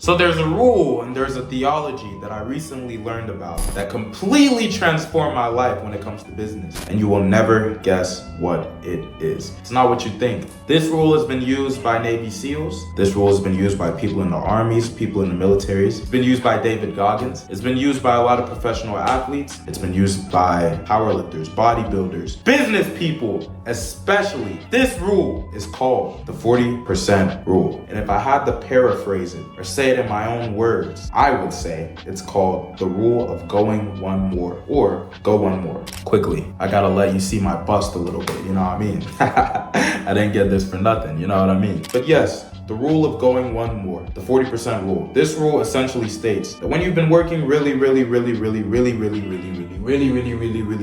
So there's a rule and there's a theology that I recently learned about that completely transformed my life when it comes to business. And you will never guess what it is. It's not what you think. This rule has been used by Navy SEALs. This rule has been used by people in the armies, people in the militaries. It's been used by David Goggins. It's been used by a lot of professional athletes. It's been used by powerlifters, bodybuilders, business people, especially. This rule is called the 40% rule. And if I had to paraphrase it or say it in my own words, I would say it's called the rule of going one more, or go one more. Quickly, I gotta let you see my bust a little bit, you know what I mean? I didn't get this for nothing, you know what I mean? But yes, the rule of going one more, the 40% rule. This rule essentially states that when you've been working really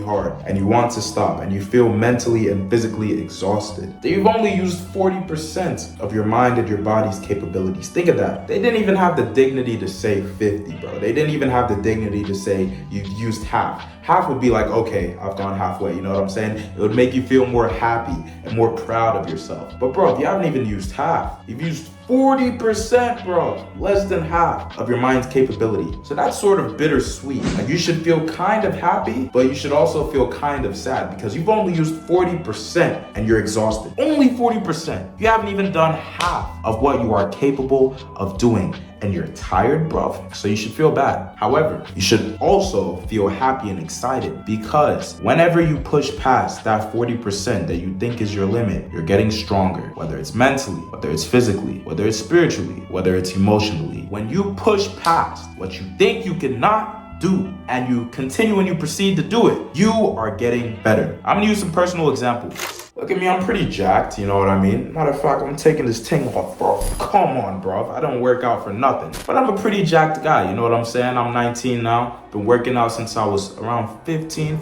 hard and you want to stop and you feel mentally and physically exhausted, that you've only used 40% of your mind and your body's capabilities. Think of that. They didn't even have the dignity to say 50, bro. They didn't even have the dignity to say you've used half. Half would be like, okay, I've gone halfway, you know what I'm saying? It would make you feel more happy and more proud of yourself. But bro, if you haven't even used half, you've used 40%, bro, less than half of your mind's capability. So that's sort of bittersweet. Like, you should feel kind of happy, but you should also feel kind of sad because you've only used 40% and you're exhausted. Only 40%. You haven't even done half of what you are capable of doing and you're tired, bro. So you should feel bad. However, you should also feel happy and excited because whenever you push past that 40% that you think is your limit, you're getting stronger, whether it's mentally, whether it's physically, whether it's spiritually, whether it's emotionally. When you push past what you think you cannot do and you continue and you proceed to do it, you are getting better. I'm gonna use some personal examples. Look at me, I'm pretty jacked, you know what I mean? Matter of fact, I'm taking this thing off, bro. Come on, bro. I don't work out for nothing. But I'm a pretty jacked guy, you know what I'm saying? I'm 19 now. Been working out since I was around 14,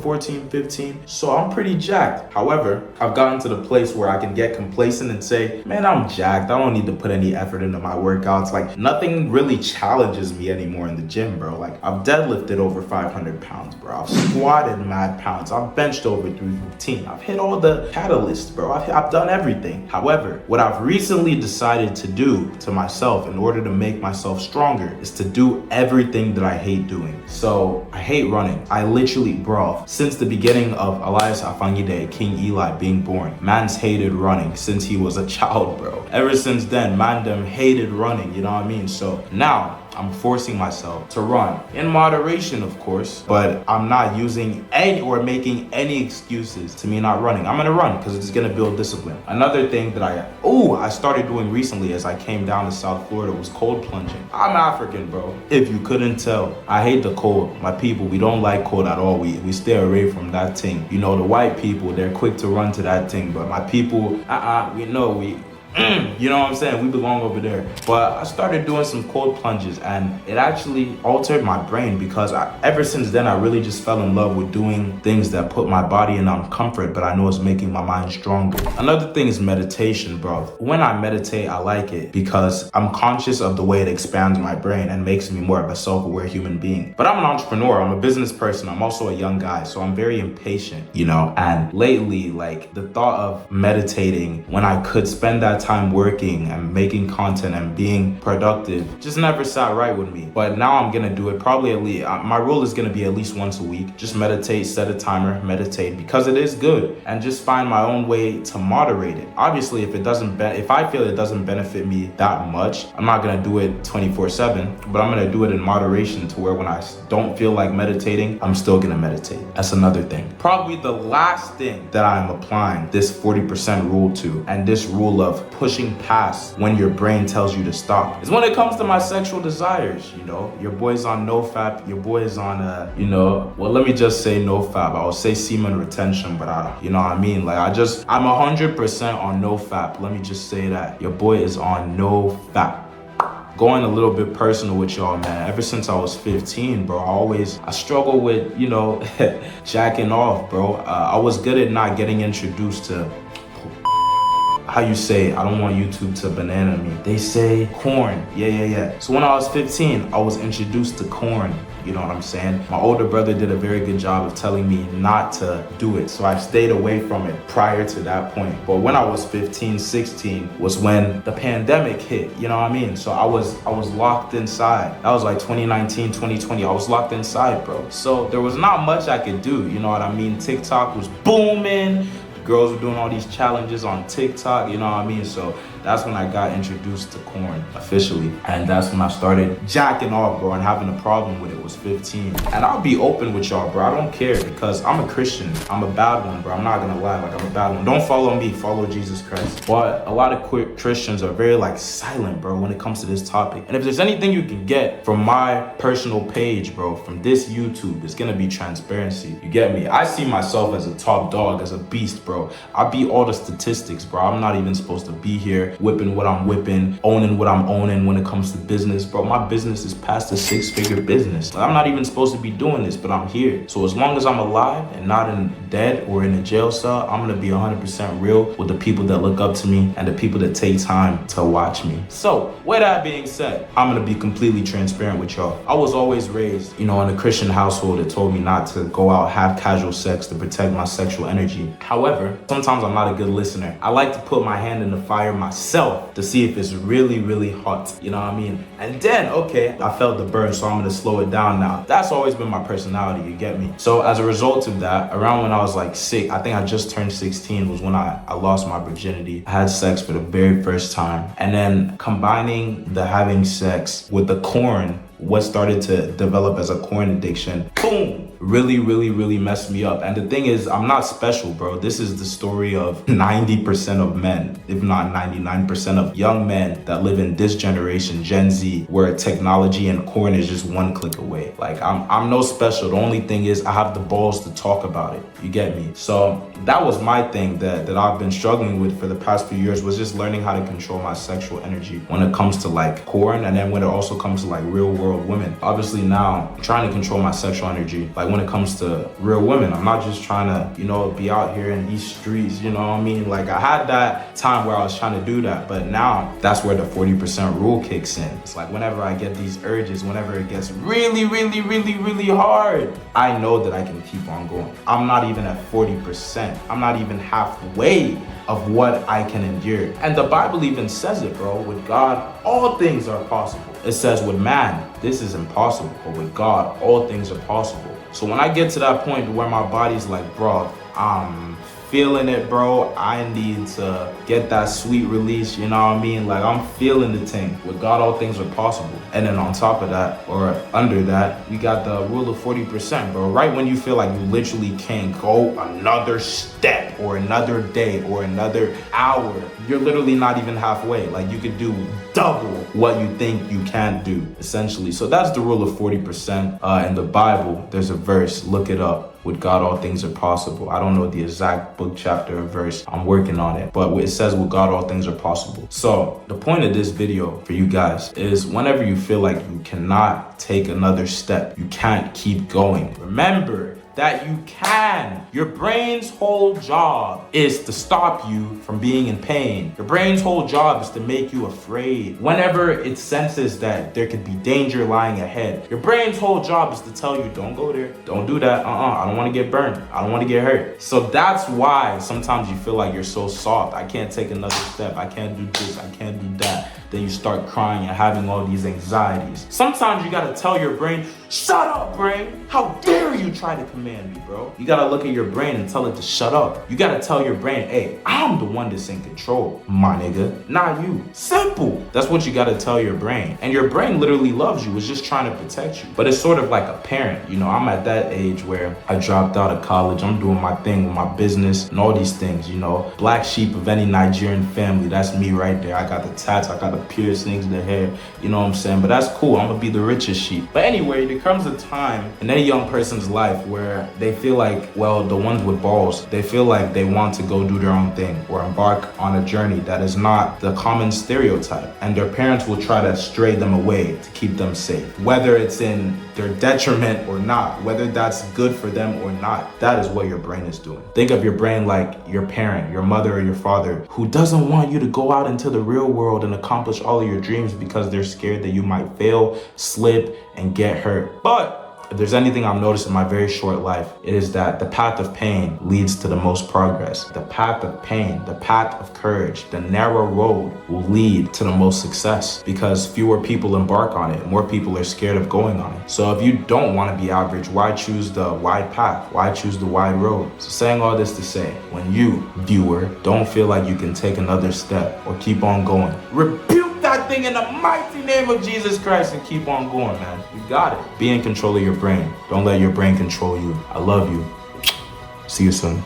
15. So I'm pretty jacked. However, I've gotten to the place where I can get complacent and say, man, I'm jacked. I don't need to put any effort into my workouts. Like, nothing really challenges me anymore in the gym, bro. Like, I've deadlifted over 500 pounds, bro. I've squatted mad pounds. I've benched over 315. I've hit all the catalysts, bro. I've done everything. However, what I've recently decided to do to myself in order to make myself stronger is to do everything that I hate doing. So I hate running. I literally, bro, since the beginning of Elias Afangide, King Eli being born, man's hated running since he was a child, bro. Ever since then, man them hated running, you know what I mean? So now I'm forcing myself to run in moderation, of course, but I'm not using any or making any excuses to me not running. I'm gonna run because it's gonna build discipline. Another thing that I started doing recently as I came down to South Florida was cold plunging. I'm African, bro. If you couldn't tell, I hate the cold. My people, we don't like cold at all. We stay away from that thing. You know, the white people, they're quick to run to that thing, but my people, you know what I'm saying? We belong over there. But I started doing some cold plunges and it actually altered my brain because ever since then, I really just fell in love with doing things that put my body in uncomfort, but I know it's making my mind stronger. Another thing is meditation, bro. When I meditate, I like it because I'm conscious of the way it expands my brain and makes me more of a self-aware human being. But I'm an entrepreneur. I'm a business person. I'm also a young guy, so I'm very impatient, you know? And lately, like, the thought of meditating when I could spend that time working and making content and being productive just never sat right with me. But now I'm gonna do it probably at least, my rule is gonna be at least once a week. Just meditate, set a timer, meditate because it is good, and just find my own way to moderate it. Obviously, if I feel it doesn't benefit me that much, I'm not gonna do it 24/7, but I'm gonna do it in moderation to where when I don't feel like meditating, I'm still gonna meditate. That's another thing. Probably the last thing that I'm applying this 40% rule to, and this rule of pushing past when your brain tells you to stop, is when it comes to my sexual desires. You know, your boy's on NoFap, your boy is on well, let me just say NoFap. I would say semen retention, but you know what I mean? Like, I'm 100% on NoFap. Let me just say that your boy is on NoFap. Going a little bit personal with y'all, man. Ever since I was 15, bro, I struggle with, you know, jacking off, bro. I was good at not getting introduced to how you say, I don't want YouTube to banana me. They say corn. Yeah. So when I was 15, I was introduced to corn. You know what I'm saying? My older brother did a very good job of telling me not to do it. So I stayed away from it prior to that point. But when I was 15, 16 was when the pandemic hit, you know what I mean? So I was locked inside. That was like 2019, 2020. I was locked inside, bro. So there was not much I could do, you know what I mean? TikTok was booming. Girls were doing all these challenges on TikTok, you know what I mean? So that's when I got introduced to corn officially. And that's when I started jacking off, bro, and having a problem with it. Was 15. And I'll be open with y'all, bro. I don't care because I'm a Christian. I'm a bad one, bro. I'm not gonna lie, like I'm a bad one. Don't follow me, follow Jesus Christ. But a lot of Christians are very like silent, bro, when it comes to this topic. And if there's anything you can get from my personal page, bro, from this YouTube, it's gonna be transparency. You get me? I see myself as a top dog, as a beast, bro. I beat all the statistics, bro. I'm not even supposed to be here whipping what I'm whipping, owning what I'm owning when it comes to business, bro. My business is past a 6-figure business. I'm not even supposed to be doing this, but I'm here. So as long as I'm alive and not dead or in a jail cell, I'm gonna be 100% real with the people that look up to me and the people that take time to watch me. So with that being said, I'm gonna be completely transparent with y'all. I was always raised, in a Christian household that told me not to go out, have casual sex to protect my sexual energy. However, sometimes I'm not a good listener. I like to put my hand in the fire myself to see if it's really, really hot. You know what I mean? And then, okay, I felt the burn, so I'm gonna slow it down now. That's always been my personality, you get me? So as a result of that, around when I was like I think I just turned 16 was when I lost my virginity. I had sex for the very first time. And then combining the having sex with the corn, what started to develop as a corn addiction, boom, really messed me up. And the thing is, I'm not special, bro. This is the story of 90% of men, if not 99% of young men that live in this generation, Gen Z, where technology and corn is just one click away. Like I'm no special. The only thing is I have the balls to talk about it. You get me? So that was my thing that I've been struggling with for the past few years, was just learning how to control my sexual energy when it comes to like corn, and then when it also comes to like real world women. Obviously now I'm trying to control my sexual energy. Like when it comes to real women, I'm not just trying to, be out here in these streets, you know what I mean? Like I had that time where I was trying to do that, but now that's where the 40% rule kicks in. It's like whenever I get these urges, whenever it gets really hard, I know that I can keep on going. I'm not even at 40%. I'm not even halfway of what I can endure. And the Bible even says it, bro. With God, all things are possible. It says with man, this is impossible, but with God, all things are possible. So when I get to that point where my body's like, bro, I'm feeling it, bro, I need to get that sweet release, you know what I mean? Like I'm feeling the thing. With God, all things are possible. And then on top of that, or under that, we got the rule of 40%, bro. Right when you feel like you literally can't go another step or another day or another hour, you're literally not even halfway. Like you could do double what you think you can't do, essentially. So that's the rule of 40%. In the Bible, there's a verse, look it up. With God, all things are possible. I don't know the exact book, chapter, or verse. I'm working on it. But it says with God, all things are possible. So the point of this video for you guys is whenever you feel like you cannot take another step, you can't keep going, remember that you can. Your brain's whole job is to stop you from being in pain. Your brain's whole job is to make you afraid. Whenever it senses that there could be danger lying ahead, your brain's whole job is to tell you, don't go there, don't do that, I don't want to get burned, I don't want to get hurt. So that's why sometimes you feel like you're so soft. I can't take another step, I can't do this, I can't do that. Then you start crying and having all these anxieties. Sometimes you gotta tell your brain, shut up, brain. How dare you try to command me, bro? You gotta look at your brain and tell it to shut up. You gotta tell your brain, hey, I'm the one that's in control, my nigga, not you. Simple. That's what you gotta tell your brain. And your brain literally loves you. It's just trying to protect you. But it's sort of like a parent. I'm at that age where I dropped out of college. I'm doing my thing with my business and all these things, Black sheep of any Nigerian family. That's me right there. I got the tats, I got the piercings, the hair, you know what I'm saying? But that's cool. I'm gonna be the richest sheep. But anyway, the there comes a time in any young person's life where they feel like, well, the ones with balls, they feel like they want to go do their own thing or embark on a journey that is not the common stereotype. And their parents will try to stray them away to keep them safe. Whether it's in their detriment or not, whether that's good for them or not, that is what your brain is doing. Think of your brain like your parent, your mother or your father, who doesn't want you to go out into the real world and accomplish all of your dreams because they're scared that you might fail, slip, and get hurt. But if there's anything I've noticed in my very short life, it is that the path of pain leads to the most progress. The path of pain, the path of courage, the narrow road will lead to the most success because fewer people embark on it. More people are scared of going on it. So if you don't want to be average, why choose the wide path? Why choose the wide road? So saying all this to say, when you, viewer, don't feel like you can take another step or keep on going, rebuke that thing in the mighty name of Jesus Christ and keep on going, man. You got it. Be in control of your brain. Don't let your brain control you. I love you. See you soon.